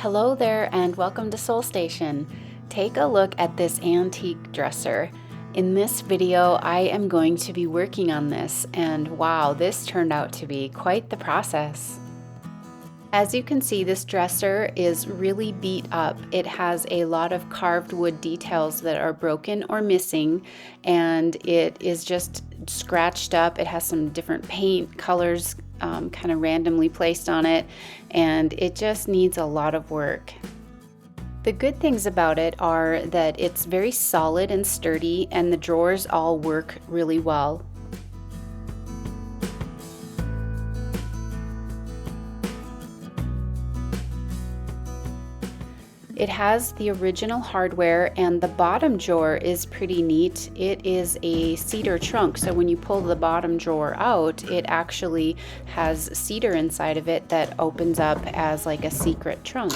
Hello there and welcome to Soul Station. Take a look at this antique dresser. In this video, I am going to be working on this, and wow, this turned out to be quite the process. As you can see, this dresser is really beat up. It has a lot of carved wood details that are broken or missing, and it is just scratched up. It has some different paint colors kind of randomly placed on it, and it just needs a lot of work. The good things about it are that it's very solid and sturdy, and the drawers all work really well. It has the original hardware, and the bottom drawer is pretty neat. It is a cedar trunk, so when you pull the bottom drawer out, it actually has cedar inside of it that opens up as like a secret trunk.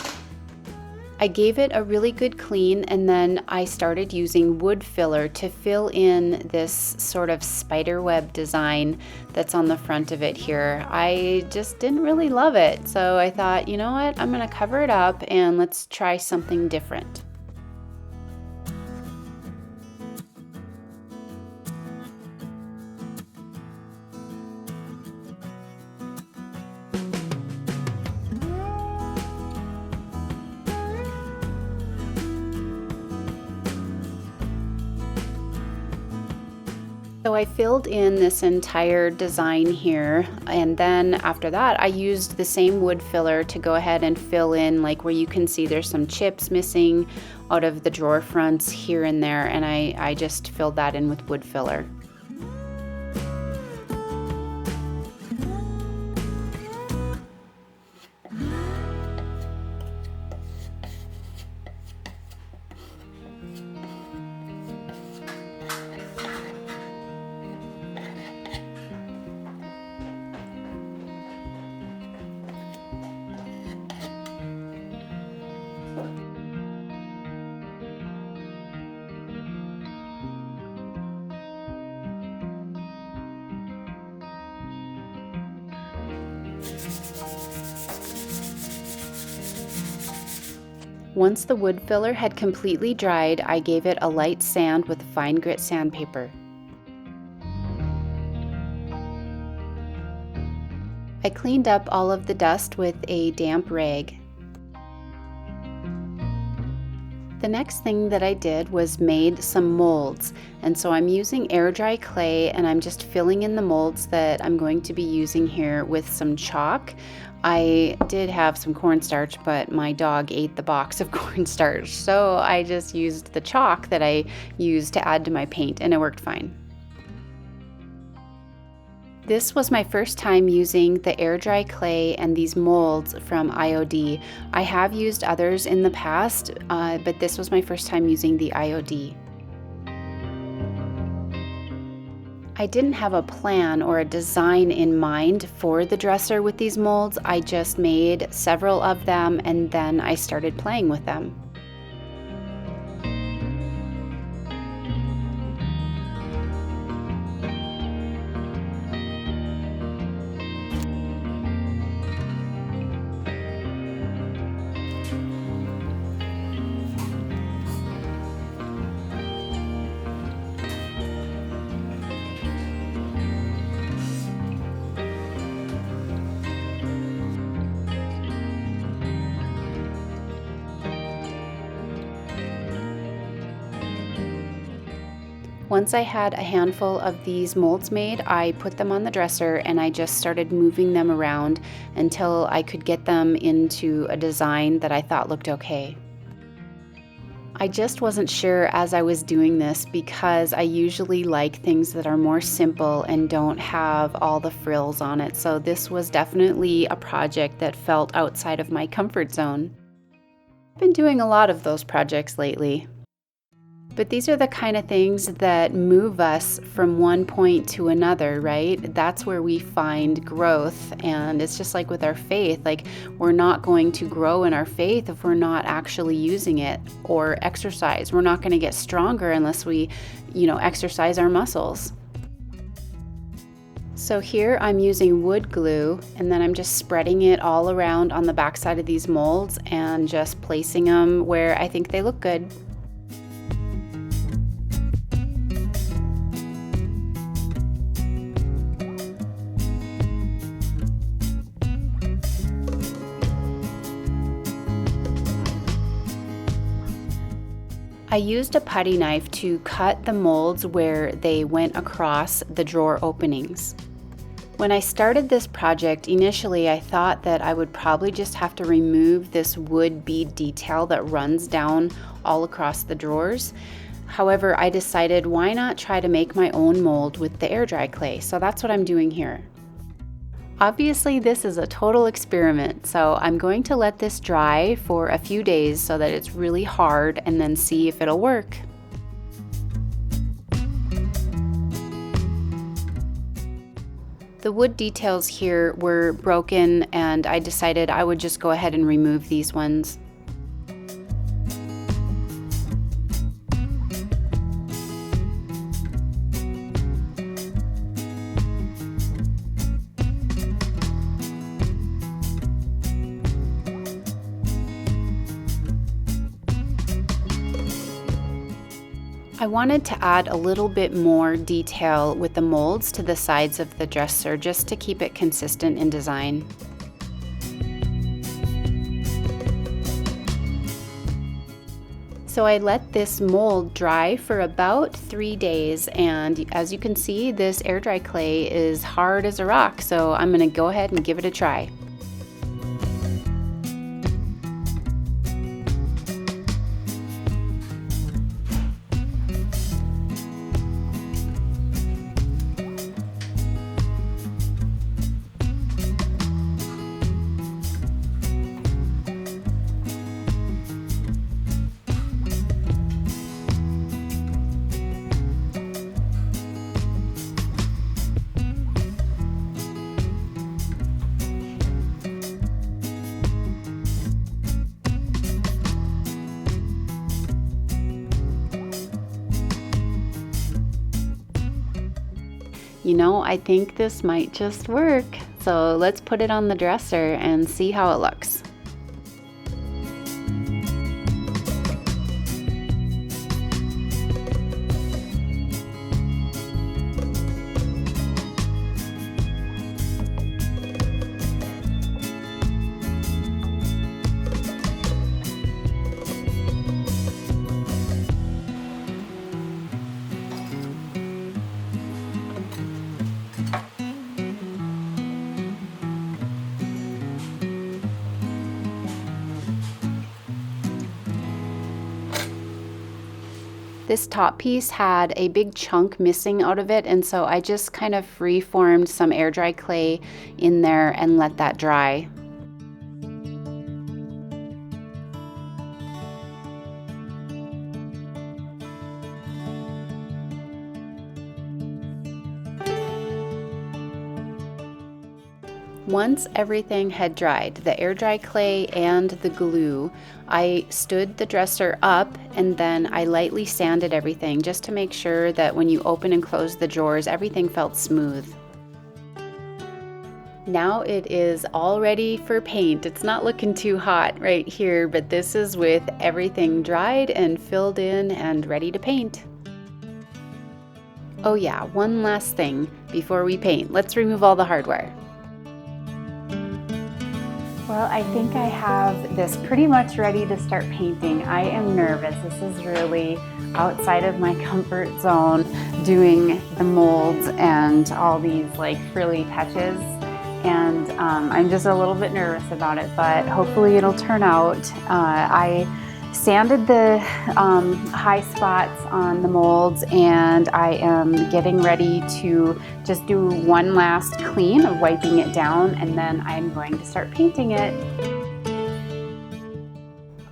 I gave it a really good clean, and then I started using wood filler to fill in this sort of spider web design that's on the front of it here. I just didn't really love it, so I thought, you know what, I'm gonna cover it up and let's try something different. So I filled in this entire design here, and then after that I used the same wood filler to go ahead and fill in, like where you can see there's some chips missing out of the drawer fronts here and there, and I just filled that in with wood filler. Once the wood filler had completely dried, I gave it a light sand with fine grit sandpaper. I cleaned up all of the dust with a damp rag. The next thing that I did was made some molds, and so I'm using air dry clay, and I'm just filling in the molds that I'm going to be using here with some chalk. I did have some cornstarch, but my dog ate the box of cornstarch, so I just used the chalk that I used to add to my paint, and it worked fine. This was my first time using the air dry clay and these molds from IOD. I have used others in the past, but this was my first time using the IOD. I didn't have a plan or a design in mind for the dresser with these molds. I just made several of them, and then I started playing with them. Once I had a handful of these molds made, I put them on the dresser and I just started moving them around until I could get them into a design that I thought looked okay. I just wasn't sure as I was doing this because I usually like things that are more simple and don't have all the frills on it, so this was definitely a project that felt outside of my comfort zone. I've been doing a lot of those projects lately. But these are the kind of things that move us from one point to another, right? That's where we find growth. And it's just like with our faith, like we're not going to grow in our faith if we're not actually using it, or exercise. We're not going to get stronger unless we, exercise our muscles. So here I'm using wood glue, and then I'm just spreading it all around on the back side of these molds and just placing them where I think they look good. I used a putty knife to cut the molds where they went across the drawer openings. When I started this project, initially I thought that I would probably just have to remove this wood bead detail that runs down all across the drawers. However, I decided why not try to make my own mold with the air dry clay, so that's what I'm doing here. Obviously, this is a total experiment, so I'm going to let this dry for a few days so that it's really hard and then see if it'll work. The wood details here were broken, and I decided I would just go ahead and remove these ones. I wanted to add a little bit more detail with the molds to the sides of the dresser just to keep it consistent in design. So I let this mold dry for about 3 days, and as you can see, this air dry clay is hard as a rock, so I'm going to go ahead and give it a try. You know, I think this might just work. So let's put it on the dresser and see how it looks. This top piece had a big chunk missing out of it, and so I just kind of free-formed some air dry clay in there and let that dry. Once everything had dried, the air dry clay and the glue, I stood the dresser up and then I lightly sanded everything just to make sure that when you open and close the drawers, everything felt smooth. Now it is all ready for paint. It's not looking too hot right here, but this is with everything dried and filled in and ready to paint. Oh yeah, one last thing before we paint. Let's remove all the hardware. Well, I think I have this pretty much ready to start painting. I am nervous. This is really outside of my comfort zone, doing the molds and all these like frilly touches. And I'm just a little bit nervous about it, but hopefully it'll turn out. I sanded the high spots on the molds, and I am getting ready to just do one last clean of wiping it down, and then I'm going to start painting it.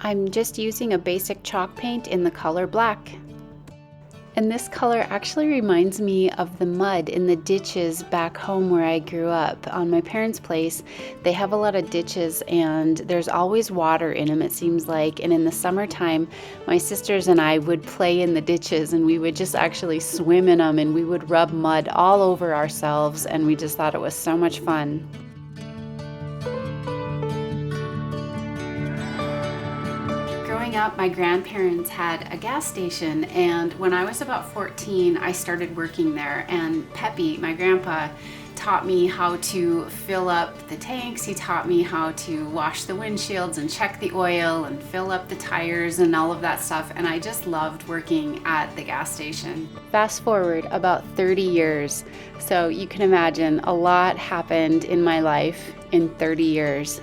I'm just using a basic chalk paint in the color black. And this color actually reminds me of the mud in the ditches back home where I grew up. On my parents' place, they have a lot of ditches and there's always water in them, it seems like. And in the summertime, my sisters and I would play in the ditches and we would just actually swim in them and we would rub mud all over ourselves, and we just thought it was so much fun. Growing up, my grandparents had a gas station, and when I was about 14, I started working there. And Peppy, my grandpa, taught me how to fill up the tanks. He taught me how to wash the windshields and check the oil and fill up the tires and all of that stuff. And I just loved working at the gas station. Fast forward about 30 years. So you can imagine a lot happened in my life in 30 years.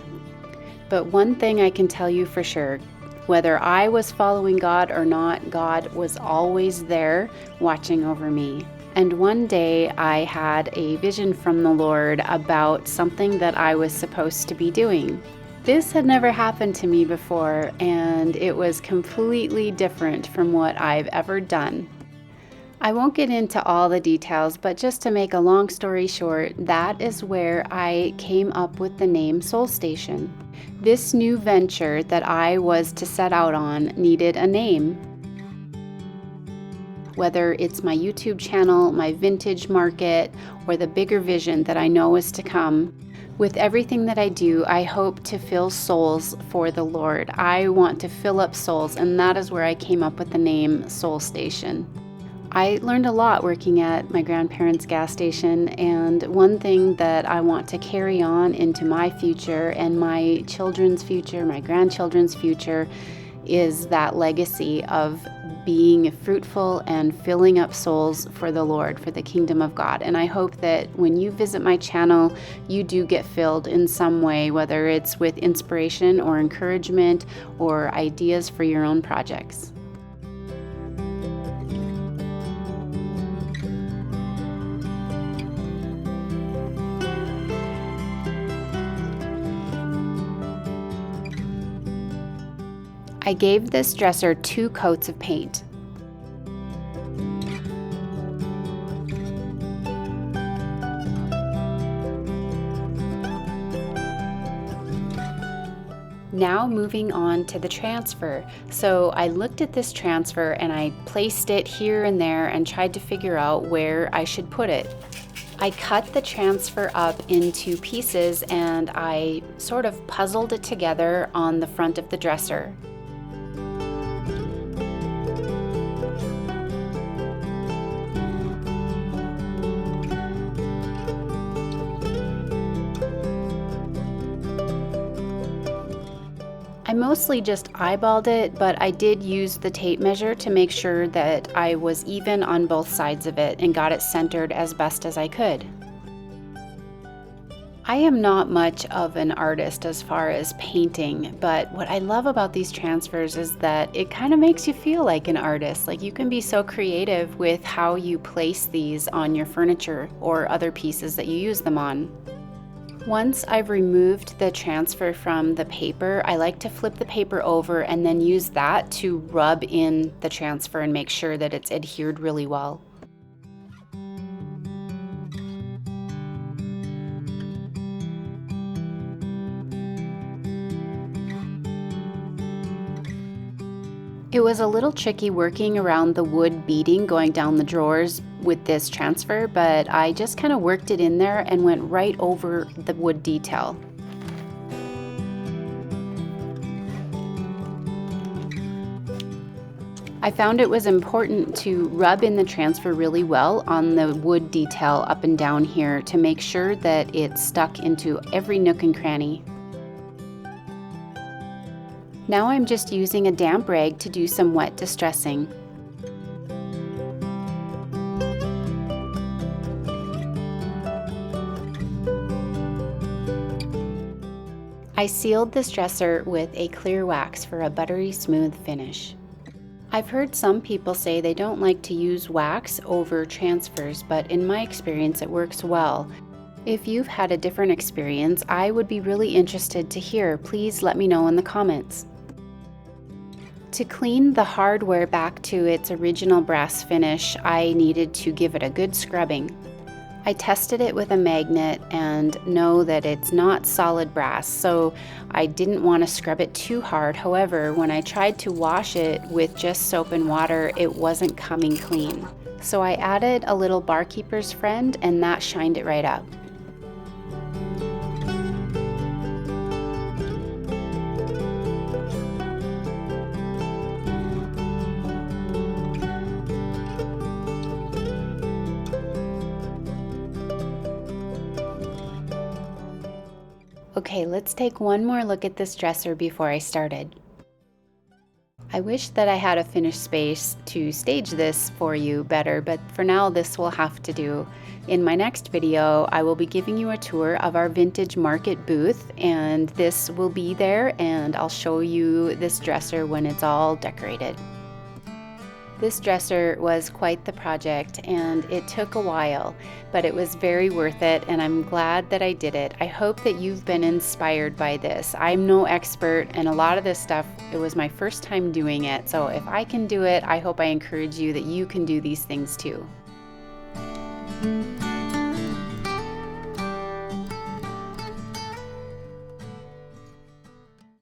But one thing I can tell you for sure, whether I was following God or not, God was always there watching over me. And one day I had a vision from the Lord about something that I was supposed to be doing. This had never happened to me before, and it was completely different from what I've ever done. I won't get into all the details, but just to make a long story short, that is where I came up with the name Soul Station. This new venture that I was to set out on needed a name. Whether it's my YouTube channel, my vintage market, or the bigger vision that I know is to come, with everything that I do, I hope to fill souls for the Lord. I want to fill up souls, and that is where I came up with the name Soul Station. I learned a lot working at my grandparents' gas station, and one thing that I want to carry on into my future and my children's future, my grandchildren's future, is that legacy of being fruitful and filling up souls for the Lord, for the kingdom of God. And I hope that when you visit my channel, you do get filled in some way, whether it's with inspiration or encouragement or ideas for your own projects. I gave this dresser 2 coats of paint. Now moving on to the transfer. So I looked at this transfer and I placed it here and there and tried to figure out where I should put it. I cut the transfer up into pieces and I sort of puzzled it together on the front of the dresser. I mostly just eyeballed it, but I did use the tape measure to make sure that I was even on both sides of it and got it centered as best as I could. I am not much of an artist as far as painting, but what I love about these transfers is that it kind of makes you feel like an artist. Like you can be so creative with how you place these on your furniture or other pieces that you use them on. Once I've removed the transfer from the paper, I like to flip the paper over and then use that to rub in the transfer and make sure that it's adhered really well. It was a little tricky working around the wood beading going down the drawers with this transfer, but I just kind of worked it in there and went right over the wood detail. I found it was important to rub in the transfer really well on the wood detail up and down here to make sure that it stuck into every nook and cranny. Now I'm just using a damp rag to do some wet distressing. I sealed this dresser with a clear wax for a buttery smooth finish. I've heard some people say they don't like to use wax over transfers, but in my experience it works well. If you've had a different experience, I would be really interested to hear. Please let me know in the comments. To clean the hardware back to its original brass finish, I needed to give it a good scrubbing. I tested it with a magnet and know that it's not solid brass, so I didn't want to scrub it too hard. However, when I tried to wash it with just soap and water, it wasn't coming clean. So I added a little barkeeper's friend and that shined it right up. Okay, let's take one more look at this dresser before I started. I wish that I had a finished space to stage this for you better, but for now this will have to do. In my next video, I will be giving you a tour of our vintage market booth, and this will be there, and I'll show you this dresser when it's all decorated. This dresser was quite the project and it took a while, but it was very worth it and I'm glad that I did it. I hope that you've been inspired by this. I'm no expert and a lot of this stuff, it was my first time doing it. So if I can do it, I hope I encourage you that you can do these things too.